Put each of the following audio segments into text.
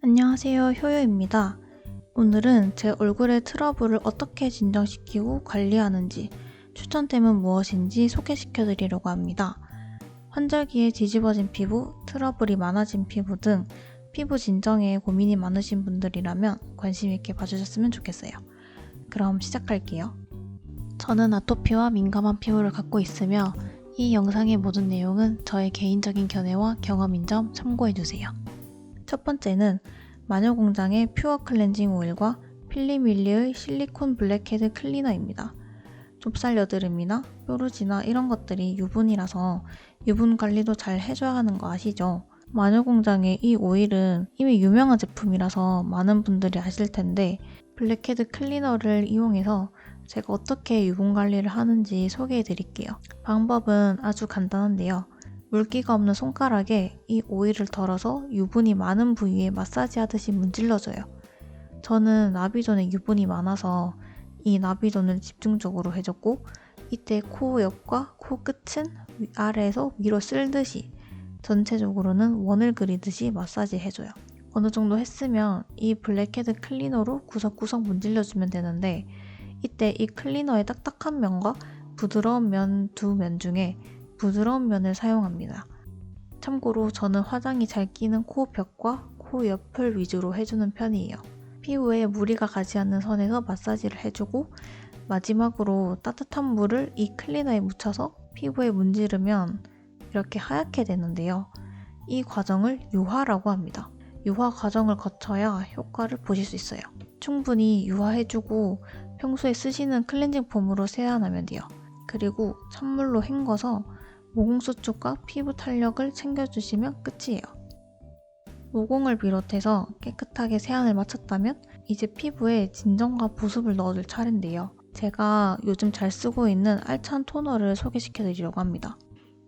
안녕하세요, 효요입니다. 오늘은 제 얼굴의 트러블을 어떻게 진정시키고 관리하는지, 추천템은 무엇인지 소개시켜 드리려고 합니다. 환절기에 뒤집어진 피부, 트러블이 많아진 피부 등 피부 진정에 고민이 많으신 분들이라면 관심 있게 봐주셨으면 좋겠어요. 그럼 시작할게요. 저는 아토피와 민감한 피부를 갖고 있으며 이 영상의 모든 내용은 저의 개인적인 견해와 경험인 점 참고해주세요. 첫 번째는 마녀공장의 퓨어 클렌징 오일과 필리밀리의 실리콘 블랙헤드 클리너입니다. 좁쌀 여드름이나 뾰루지나 이런 것들이 유분이라서 유분 관리도 잘 해줘야 하는 거 아시죠? 마녀공장의 이 오일은 이미 유명한 제품이라서 많은 분들이 아실 텐데 블랙헤드 클리너를 이용해서 제가 어떻게 유분 관리를 하는지 소개해 드릴게요. 방법은 아주 간단한데요. 물기가 없는 손가락에 이 오일을 덜어서 유분이 많은 부위에 마사지 하듯이 문질러줘요. 저는 나비존에 유분이 많아서 이 나비존을 집중적으로 해줬고 이때 코 옆과 코 끝은 아래에서 위로 쓸듯이 전체적으로는 원을 그리듯이 마사지 해줘요. 어느 정도 했으면 이 블랙헤드 클리너로 구석구석 문질러주면 되는데 이때 이 클리너의 딱딱한 면과 부드러운 면 두 면 중에 부드러운 면을 사용합니다. 참고로 저는 화장이 잘 끼는 코 벽과 코 옆을 위주로 해주는 편이에요. 피부에 무리가 가지 않는 선에서 마사지를 해주고 마지막으로 따뜻한 물을 이 클리너에 묻혀서 피부에 문지르면 이렇게 하얗게 되는데요. 이 과정을 유화라고 합니다. 유화 과정을 거쳐야 효과를 보실 수 있어요. 충분히 유화해주고 평소에 쓰시는 클렌징 폼으로 세안하면 돼요. 그리고 찬물로 헹궈서 모공 수축과 피부 탄력을 챙겨주시면 끝이에요. 모공을 비롯해서 깨끗하게 세안을 마쳤다면 이제 피부에 진정과 보습을 넣어줄 차례인데요. 제가 요즘 잘 쓰고 있는 알찬 토너를 소개시켜 드리려고 합니다.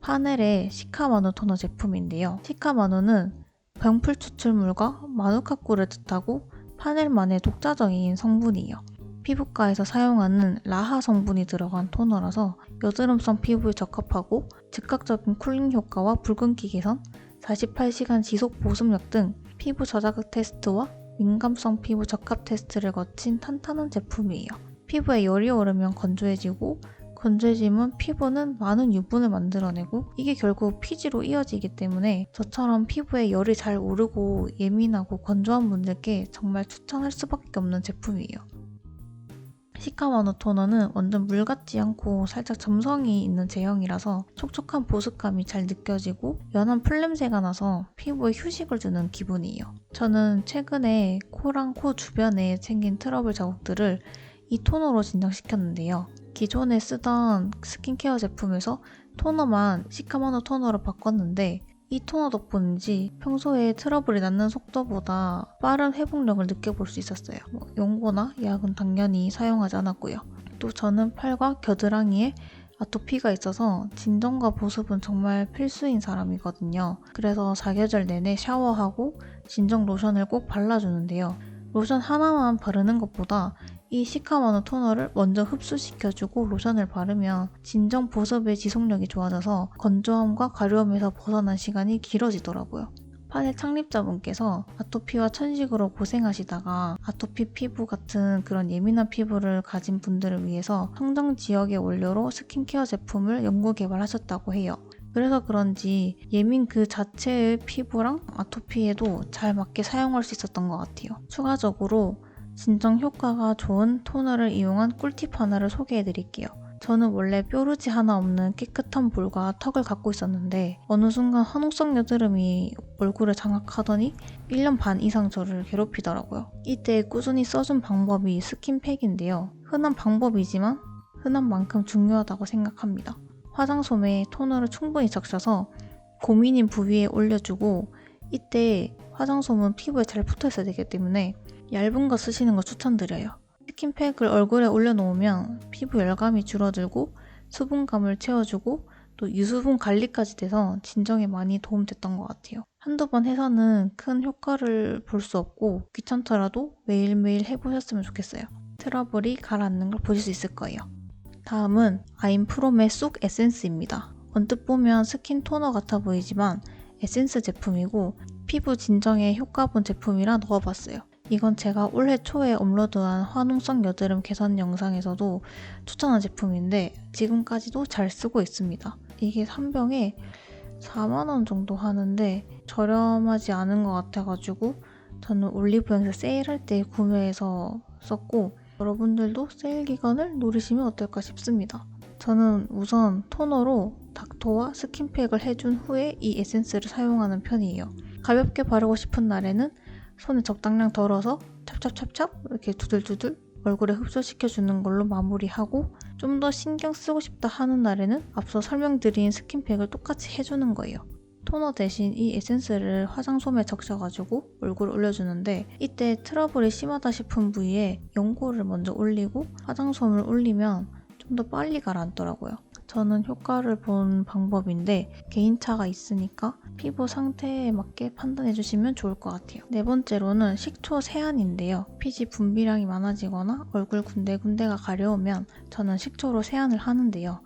파넬의 시카마누 토너 제품인데요. 시카마누는 병풀 추출물과 마누카꿀을 뜻하고 파넬만의 독자적인 성분이에요. 피부과에서 사용하는 라하 성분이 들어간 토너라서 여드름성 피부에 적합하고 즉각적인 쿨링 효과와 붉은기 개선, 48시간 지속 보습력 등 피부 저자극 테스트와 민감성 피부 적합 테스트를 거친 탄탄한 제품이에요. 피부에 열이 오르면 건조해지고 건조해지면 피부는 많은 유분을 만들어내고 이게 결국 피지로 이어지기 때문에 저처럼 피부에 열이 잘 오르고 예민하고 건조한 분들께 정말 추천할 수밖에 없는 제품이에요. 시카마누 토너는 완전 물 같지 않고 살짝 점성이 있는 제형이라서 촉촉한 보습감이 잘 느껴지고 연한 풀냄새가 나서 피부에 휴식을 주는 기분이에요. 저는 최근에 코랑 코 주변에 생긴 트러블 자국들을 이 토너로 진정시켰는데요. 기존에 쓰던 스킨케어 제품에서 토너만 시카마누 토너로 바꿨는데 이 토너 덕분인지 평소에 트러블이 낫는 속도보다 빠른 회복력을 느껴볼 수 있었어요. 연고나 약은 당연히 사용하지 않았고요. 또 저는 팔과 겨드랑이에 아토피가 있어서 진정과 보습은 정말 필수인 사람이거든요. 그래서 사계절 내내 샤워하고 진정 로션을 꼭 발라주는데요. 로션 하나만 바르는 것보다 이 시카마누 토너를 먼저 흡수시켜주고 로션을 바르면 진정 보습의 지속력이 좋아져서 건조함과 가려움에서 벗어난 시간이 길어지더라고요. 파넬 창립자분께서 아토피와 천식으로 고생하시다가 아토피 피부 같은 그런 예민한 피부를 가진 분들을 위해서 청정 지역의 원료로 스킨케어 제품을 연구 개발하셨다고 해요. 그래서 그런지 예민 그 자체의 피부랑 아토피에도 잘 맞게 사용할 수 있었던 것 같아요. 추가적으로 진정 효과가 좋은 토너를 이용한 꿀팁 하나를 소개해드릴게요. 저는 원래 뾰루지 하나 없는 깨끗한 볼과 턱을 갖고 있었는데 어느 순간 화농성 여드름이 얼굴을 장악하더니 1년 반 이상 저를 괴롭히더라고요. 이때 꾸준히 써준 방법이 스킨팩인데요. 흔한 방법이지만 흔한 만큼 중요하다고 생각합니다. 화장솜에 토너를 충분히 적셔서 고민인 부위에 올려주고 이때 화장솜은 피부에 잘 붙어있어야 되기 때문에 얇은 거 쓰시는 거 추천드려요. 스킨팩을 얼굴에 올려놓으면 피부 열감이 줄어들고 수분감을 채워주고 또 유수분 관리까지 돼서 진정에 많이 도움됐던 것 같아요. 한두 번 해서는 큰 효과를 볼 수 없고 귀찮더라도 매일매일 해보셨으면 좋겠어요. 트러블이 가라앉는 걸 보실 수 있을 거예요. 다음은 아임프롬의 쑥 에센스입니다. 언뜻 보면 스킨 토너 같아 보이지만 에센스 제품이고 피부 진정에 효과 본 제품이라 넣어봤어요. 이건 제가 올해 초에 업로드한 화농성 여드름 개선 영상에서도 추천한 제품인데 지금까지도 잘 쓰고 있습니다. 이게 3병에 4만원 정도 하는데 저렴하지 않은 것 같아가지고 저는 올리브영에서 세일할 때 구매해서 썼고 여러분들도 세일 기간을 노리시면 어떨까 싶습니다. 저는 우선 토너로 닥터와 스킨팩을 해준 후에 이 에센스를 사용하는 편이에요. 가볍게 바르고 싶은 날에는 손에 적당량 덜어서 찹찹찹찹 이렇게 두들두들 얼굴에 흡수시켜주는 걸로 마무리하고 좀 더 신경 쓰고 싶다 하는 날에는 앞서 설명드린 스킨팩을 똑같이 해주는 거예요. 토너 대신 이 에센스를 화장솜에 적셔가지고 얼굴에 올려주는데 이때 트러블이 심하다 싶은 부위에 연고를 먼저 올리고 화장솜을 올리면 좀 더 빨리 가라앉더라고요. 저는 효과를 본 방법인데 개인차가 있으니까 피부 상태에 맞게 판단해주시면 좋을 것 같아요. 네 번째로는 식초 세안인데요. 피지 분비량이 많아지거나 얼굴 군데군데가 가려우면 저는 식초로 세안을 하는데요.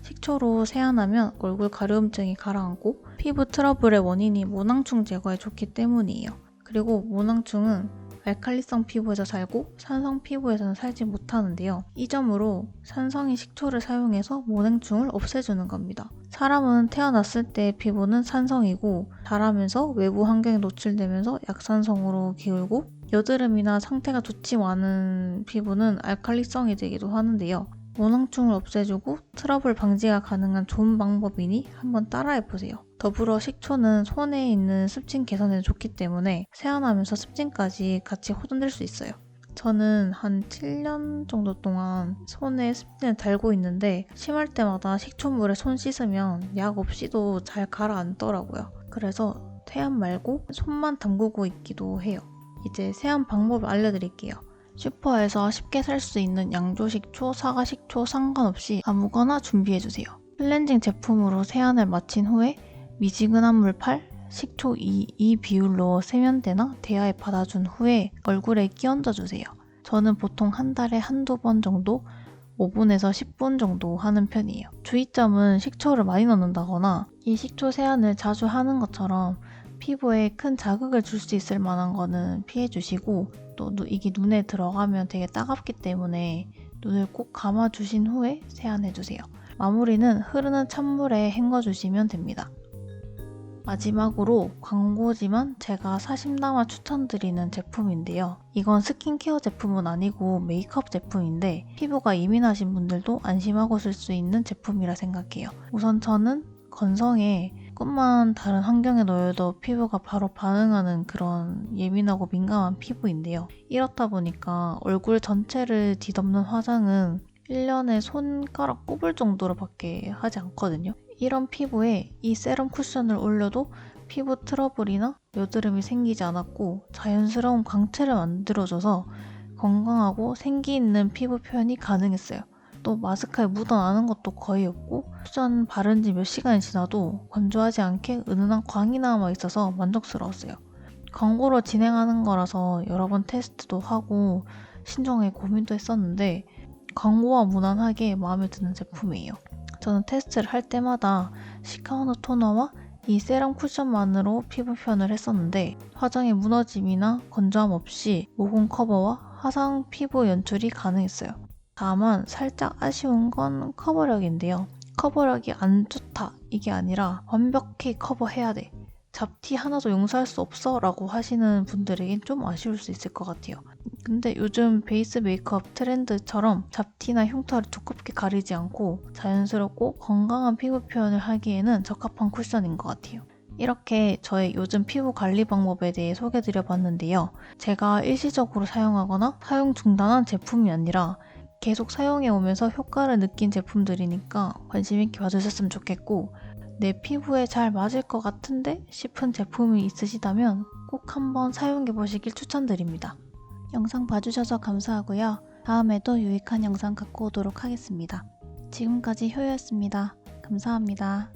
식초로 세안하면 얼굴 가려움증이 가라앉고 피부 트러블의 원인이 모낭충 제거에 좋기 때문이에요. 그리고 모낭충은 알칼리성 피부에서 살고 산성 피부에서는 살지 못하는데요. 이 점으로 산성인 식초를 사용해서 모낭충을 없애주는 겁니다. 사람은 태어났을 때 피부는 산성이고 자라면서 외부 환경에 노출되면서 약산성으로 기울고 여드름이나 상태가 좋지 않은 피부는 알칼리성이 되기도 하는데요. 모낭충을 없애주고 트러블 방지가 가능한 좋은 방법이니 한번 따라해보세요. 더불어 식초는 손에 있는 습진 개선에 좋기 때문에 세안하면서 습진까지 같이 호전될 수 있어요. 저는 한 7년 정도 동안 손에 습진을 달고 있는데 심할 때마다 식초물에 손 씻으면 약 없이도 잘 가라앉더라고요. 그래서 세안 말고 손만 담그고 있기도 해요. 이제 세안 방법을 알려드릴게요. 슈퍼에서 쉽게 살 수 있는 양조식초, 사과식초 상관없이 아무거나 준비해주세요. 클렌징 제품으로 세안을 마친 후에 미지근한 물 8, 식초 2, 이 비율로 세면대나 대야에 받아준 후에 얼굴에 끼얹어주세요. 저는 보통 한 달에 한두 번 정도 5분에서 10분 정도 하는 편이에요. 주의점은 식초를 많이 넣는다거나 이 식초 세안을 자주 하는 것처럼 피부에 큰 자극을 줄 수 있을 만한 거는 피해주시고 또 이게 눈에 들어가면 되게 따갑기 때문에 눈을 꼭 감아주신 후에 세안해주세요. 마무리는 흐르는 찬물에 헹궈주시면 됩니다. 마지막으로 광고지만 제가 사심담아 추천드리는 제품인데요. 이건 스킨케어 제품은 아니고 메이크업 제품인데 피부가 예민하신 분들도 안심하고 쓸 수 있는 제품이라 생각해요. 우선 저는 건성에 조금만 다른 환경에 놓여도 피부가 바로 반응하는 그런 예민하고 민감한 피부인데요. 이렇다 보니까 얼굴 전체를 뒤덮는 화장은 1년에 손가락 꼽을 정도로 밖에 하지 않거든요. 이런 피부에 이 세럼 쿠션을 올려도 피부 트러블이나 여드름이 생기지 않았고 자연스러운 광채를 만들어줘서 건강하고 생기 있는 피부 표현이 가능했어요. 또 마스크에 묻어나는 것도 거의 없고 쿠션 바른 지 몇 시간이 지나도 건조하지 않게 은은한 광이 남아 있어서 만족스러웠어요. 광고로 진행하는 거라서 여러 번 테스트도 하고 신중하게 고민도 했었는데 광고와 무난하게 마음에 드는 제품이에요. 저는 테스트를 할 때마다 시카우너 토너와 이 세럼 쿠션만으로 피부 표현을 했었는데 화장의 무너짐이나 건조함 없이 모공 커버와 화상 피부 연출이 가능했어요. 다만 살짝 아쉬운 건 커버력인데요. 커버력이 안 좋다 이게 아니라 완벽히 커버해야 돼. 잡티 하나도 용서할 수 없어 라고 하시는 분들에겐 좀 아쉬울 수 있을 것 같아요. 근데 요즘 베이스 메이크업 트렌드처럼 잡티나 흉터를 두껍게 가리지 않고 자연스럽고 건강한 피부 표현을 하기에는 적합한 쿠션인 것 같아요. 이렇게 저의 요즘 피부 관리 방법에 대해 소개드려봤는데요. 제가 일시적으로 사용하거나 사용 중단한 제품이 아니라 계속 사용해오면서 효과를 느낀 제품들이니까 관심 있게 봐주셨으면 좋겠고 내 피부에 잘 맞을 것 같은데 싶은 제품이 있으시다면 꼭 한번 사용해보시길 추천드립니다. 영상 봐주셔서 감사하고요. 다음에도 유익한 영상 갖고 오도록 하겠습니다. 지금까지 효유였습니다. 감사합니다.